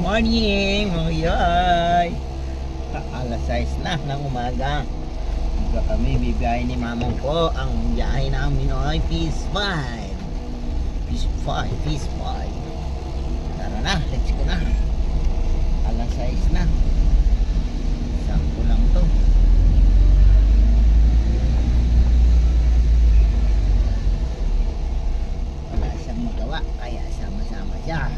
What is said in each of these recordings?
morning, mga yoy! Alas 6 na ng umaga. Dito kami, bibiyahe ni mamang ko. Ang biyahe namin ay Peace 5. Peace 5, Peace 5. Tara na, let's go na. Alas 6 na. Sakto lang to. Wala siyang magawa, kaya sama-sama siya.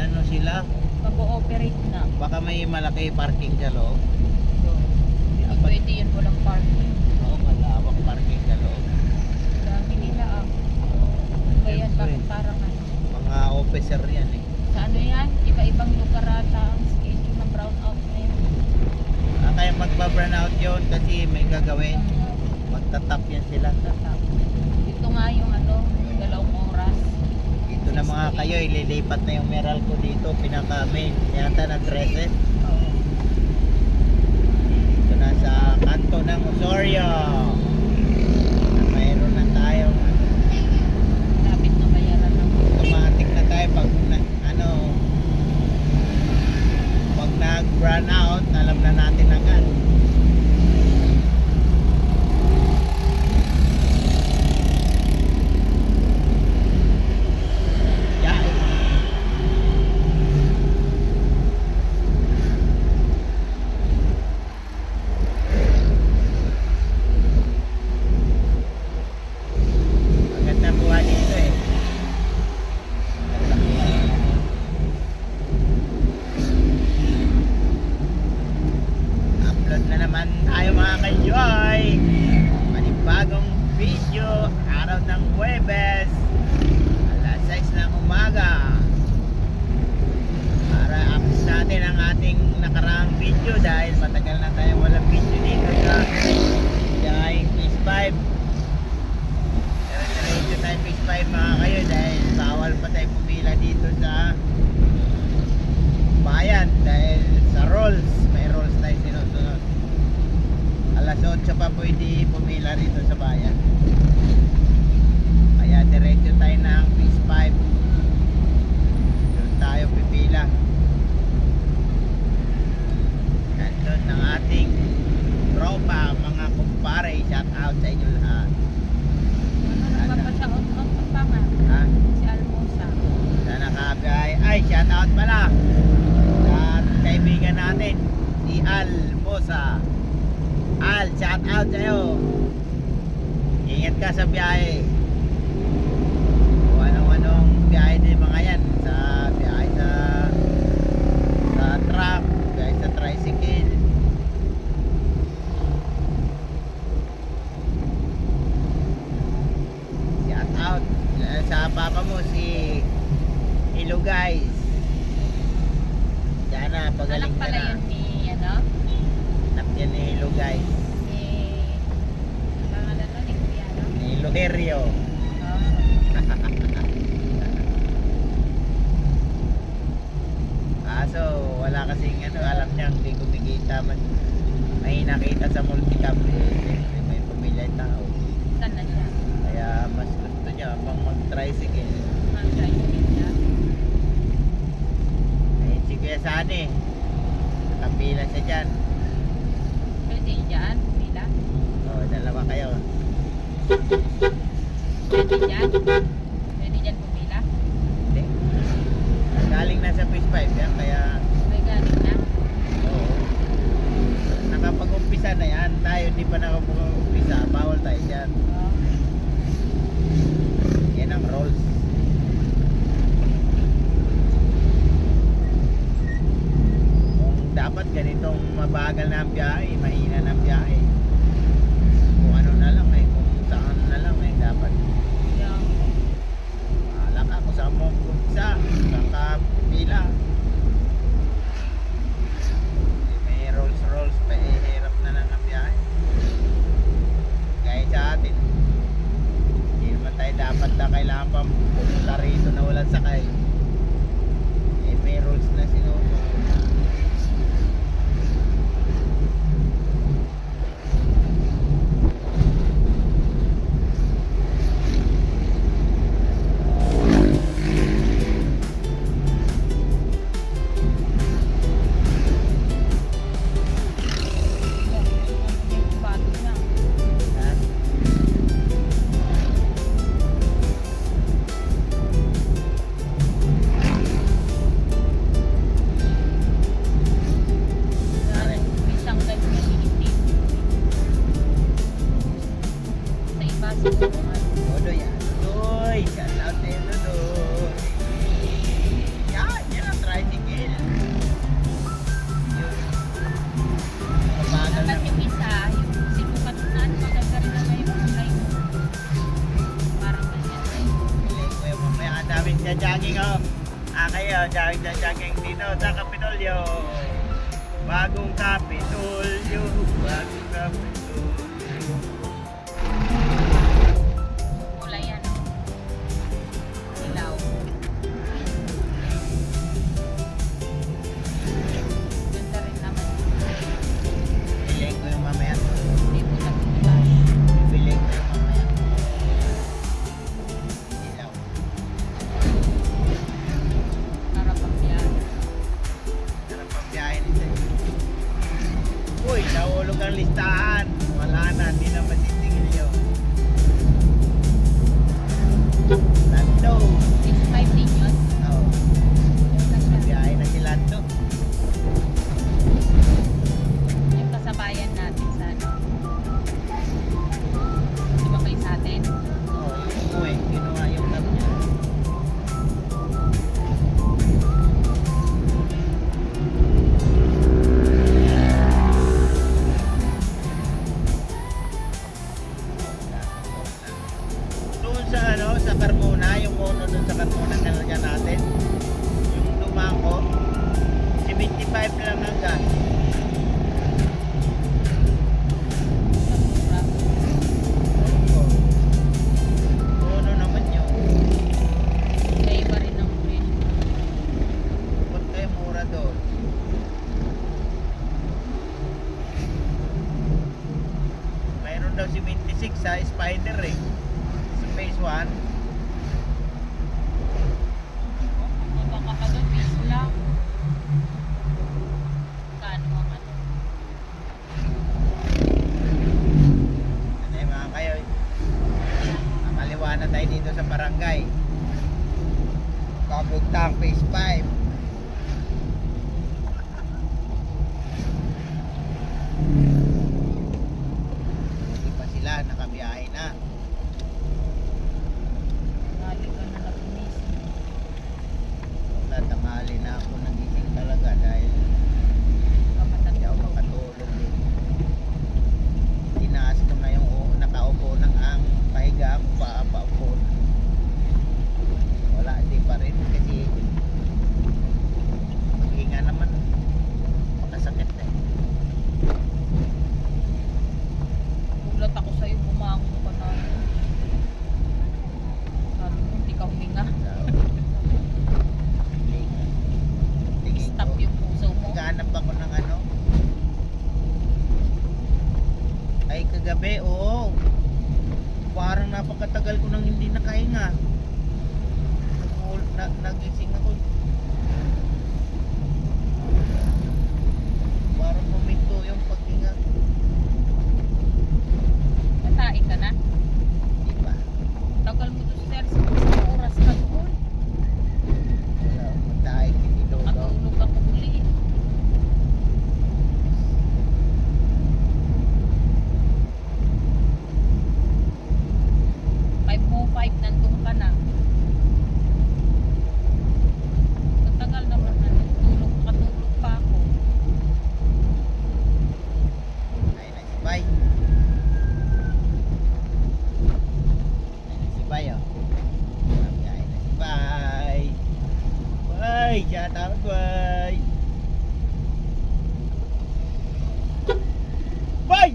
ano sila, Mag-ooperate na. baka may malaki parking sa loob. So, hindi pwede yun, walang parking. Oo, malawak parking sa loob. Dami nila Kaya bakit parang ano? Mga officer yan eh. Sa ano yan? Iba-ibang lugar ata ang schedule ng brown out na yun. Kaya magpa-burn out yun kasi may gagawin. Magtatap yan sila. Ito nga yung ano, 2 oras. Ito na mga kayo, ililipat na yung Meralco dito, pinaka-main. Yata na 13. Oo. Ito na sa kanto ng Osorio. Mayroon na tayong Lapit na bayaran ng automatic na tayo pag pag nag-run out, alam na natin agad. Maganda buhay dito eh. Upload na naman tayo mga ka-joy. Panibagong video, araw ng Huwebes, alas 6 ng umaga. Para upload natin ang ating nakaraang video dahil matagal na tayo walang video dito sa Yaing Phase 5. Diretso tayo Phase 5 mga kayo dahil bawal pa tayo pumila dito sa bayan dahil sa rules, may rules tayo sinusunod. Alas 8 pa pwede pumila rito sa bayan, kaya diretso tayo ng Phase 5. Doon tayo pipila. Nandun ng ating tropa, mga kumpare. Shout out sa inyo lahat. Nagpapashout out pa nga. Ha? Si Almosa. Sa nakabiyay. Ay, shout out pala sa kaibigan natin, si Al Mosa. Al, shout out sa'yo. Ingat ka sa biyahe. Kung anong biyahe din mga yan. Sa biyahe sa truck, biyahe sa tricycle. Shout out sa papa mo, si Hello guys. Sana pagaling Anak ka pala na. yun ni ano? Anak yan ni Hello guys. Si pangalan nun, ni Kuya, no? Ni Loherio. Oo. Kaso wala kasing alam niya hindi kumikita man. May nakita sa multicam siyempre may pamilya tao. Saan na siya? Kaya mas gusto niya pang mag-tricycle. Mag-tricycle siya. Ayun si Kuya Sani. Nakapila siya dyan. Pwede dyan, pila. O, dalawa kayo. Pwede dyan. Pwede dyan pumila. Hindi. Galing na sa Phase 5 yan, kaya May galing na. oo. Nakapag-umpisa na yan. Tayo hindi pa nakapag-umpisa. Bawal tayo dyan. Oo. Yan ang rules. Kung dapat ganitong mabagal na ang biyahe, mahina na ang biyahe. Kung ano na lang kung saan na lang dapat. Yung Bahala ka kung saan mo umpisa, saan ka pila. May rules, hirap na lang ang biyahe. Gaya sa atin. Hindi naman tayo dapat na kailangan pa pumunta rito na walang sakay. May rules na sinusunod. nagja-jogging oh. Kayo, jogging dito sa Kapitolyo. Bagong Kapitolyo. Bagong Kapitolyo. Kulay yan. Ilaw. Ganda rin naman. Piling ko yung mamaya. Hindi po sa flash. Piling ko yung mamaya. Ilaw. Para pagbiyan. Sarap ang biyahe nito. Uy, nahulog ang listahan. Wala na, hindi na masitingin yun. Lando. 65 din yun. Oh, Ganda siya. biyahe na si Lando. Yung kasabayan natin sa ano. Di ba kayo sa atin? Oh, yung uwi, ginawa yung lab niya. Doon sa ano, sa Carmona, yung uno doon sa Carmona nalagyan natin. Yung lumako, 75 lang ang gas. Sa mura. Oo. Uno naman yun. Kaya iba rin ang presyo. Ba't kayo mura doon? Mayroon daw si 26 sa Spider eh. Sa phase 1. Mabaka pa doon, piso lang. Kano ang ano? Ano yung mga kayo? Nakaliwa na tayo dito sa barangay. Kabugtang phase 5. Buti pa sila, nakabiyahe na. Galing ka na nagumising. Wala, tanghali na ako nagising talaga dahil Kapatag hindi ako makatulog eh. Tinaas ko na yung nakaupo ng ang pahiga ako paupo. Wala, di pa rin kasi paghinga naman makasakit eh. Gulat ako sa'yo, bumangon ka na. Sabi mo, hindi ka huminga. Tingin Stop ko, yung puso mo. naghahanap ako ng ano. Ay kagabi, oo. Parang napakatagal ko nang hindi nakahinga. Nagising ako. Parang huminto yung paghinga. Natain ka na. Di ba? Tagal mo doon sir, sa oras ka doon. Wala, matay si Dodo. Matulog ako uli. Five mo five, nandun ka na. Matagal naman na katulog pa ako. Ay, nasibay. Ay, nasibay oh. Ay, nasibay. Bye! Shout out, bye! Bye!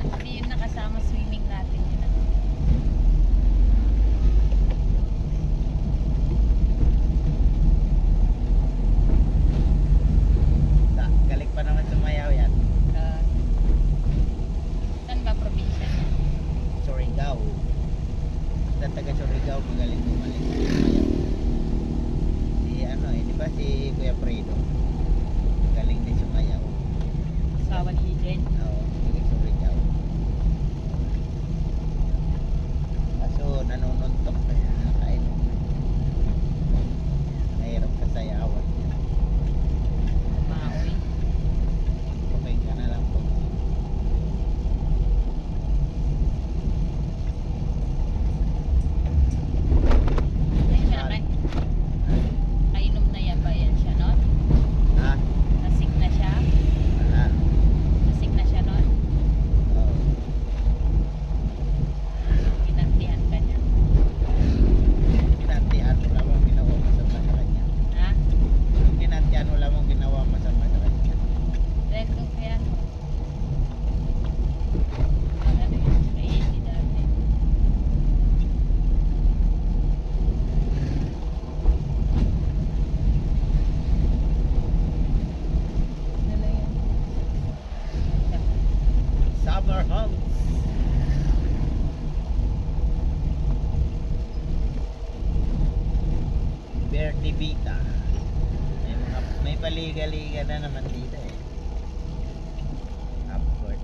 Hindi yun nakasama swimming natin yun. Galing pa naman sumayaw yan. Saan ba probinsya niya? Surigao. Sa taga Surigao, magaling bumalik sumayaw. Si ano eh, di ba si Kuya Fredo? Galing din sumayaw. Asawa ni Jen. Oo, taga Surigao. Kaso nanununtok na yan. Kain. Mahirap kasayawan. Maoy. Okay ka na lang po. Ayun na, kainom na yan ba yan siya, no? Verde Vita. May paliga-liga na naman dito eh. Upward.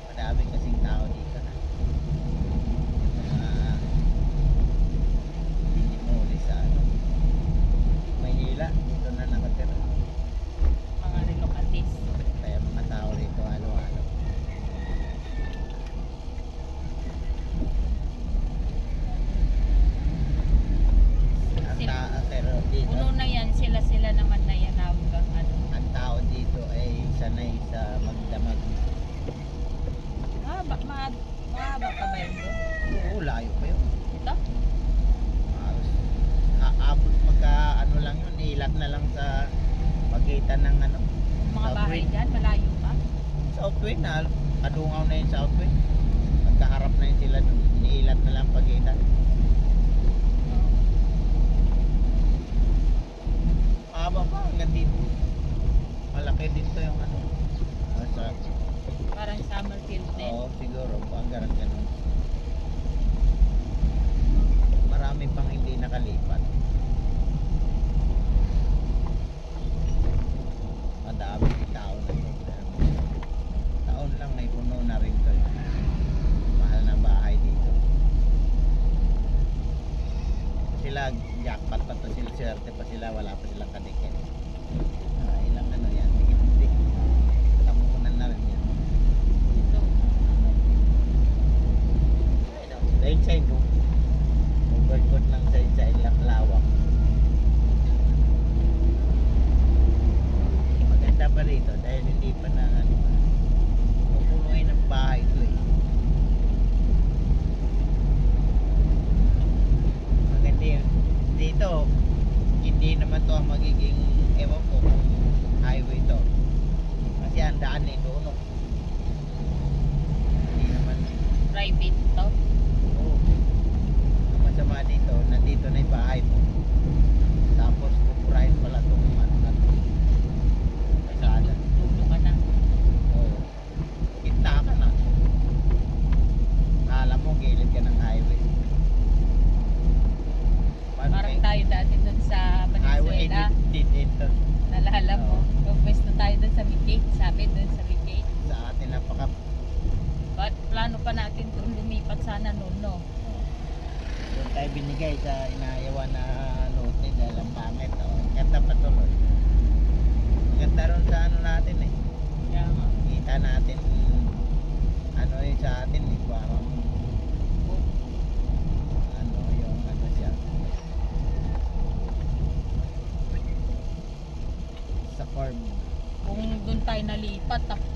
Madami kasing tao dito na. Yung mga pinimuli sa ano. Maynila, dito na nakatira. Mga relocatis. Kaya mga tao rito halo-halo. Pero dito, Puno na yan, sila naman na yan hanggang ano. ang tao dito ay sanay sa magdamag. Mahaba pa ba yun doon? Oo, layo pa yun. Ito? Aabot magka ano lang yun, ilat na lang sa pagitan ng ano. Mga bahay Southwind. dyan, malayo pa. Southwind na, kadungaw na yung Southwind. Magkaharap na yun sila dun, iniilat na lang pagitan. Mahaba pa hanggang dito. Malaki dito yung ano. Sa, Parang Summerfield din. oo, siguro, hanggang ganun. Marami pang hindi nakalipat. Madami tao na ito. Taon lang may puno na rin to. Mahal na bahay dito. Sila jackpot pa to sila, swerte pa sila, wala pa silang kadikit. Ilang ano yan, tigit-tig. Tamunan na rin yan. Ito. Dahil sa ino, overcoat lang sa ilang lawak. Maganda pa rito dahil hindi pa na ano, pupunuin ang bahay ito eh. Maganda yun. Dito, hindi naman to ang magiging, ewan ko kung highway to. Kasi ang daan eh doon. No? Hindi naman. Private to. Oo. Ang masama dito, nandito na yung bahay mo. Tapos pupurahin pala itong ano na ito. Kasada. Dulo ka na. Oo. Kita ka na. Alam mo, gilid ka ng highway. Paano Parang kayo? tayo dati dun sa Highway Venezuela. dito. Nalala mo. Pupwesto tayo dun sa Mikate. Sabi dun sa Mikate. Sa atin napaka But plano pa natin dun lumipat sana noon, no? doon tayo binigay sa inayawan na lote dahil ang pangit. Oh. Ganda pa tuloy. Ganda ron sa ano natin eh. Kaya nga. Kita natin ano yung sa atin eh. Parang ano yung ano siya. Sa farm. Kung dun tayo nalipat, tapos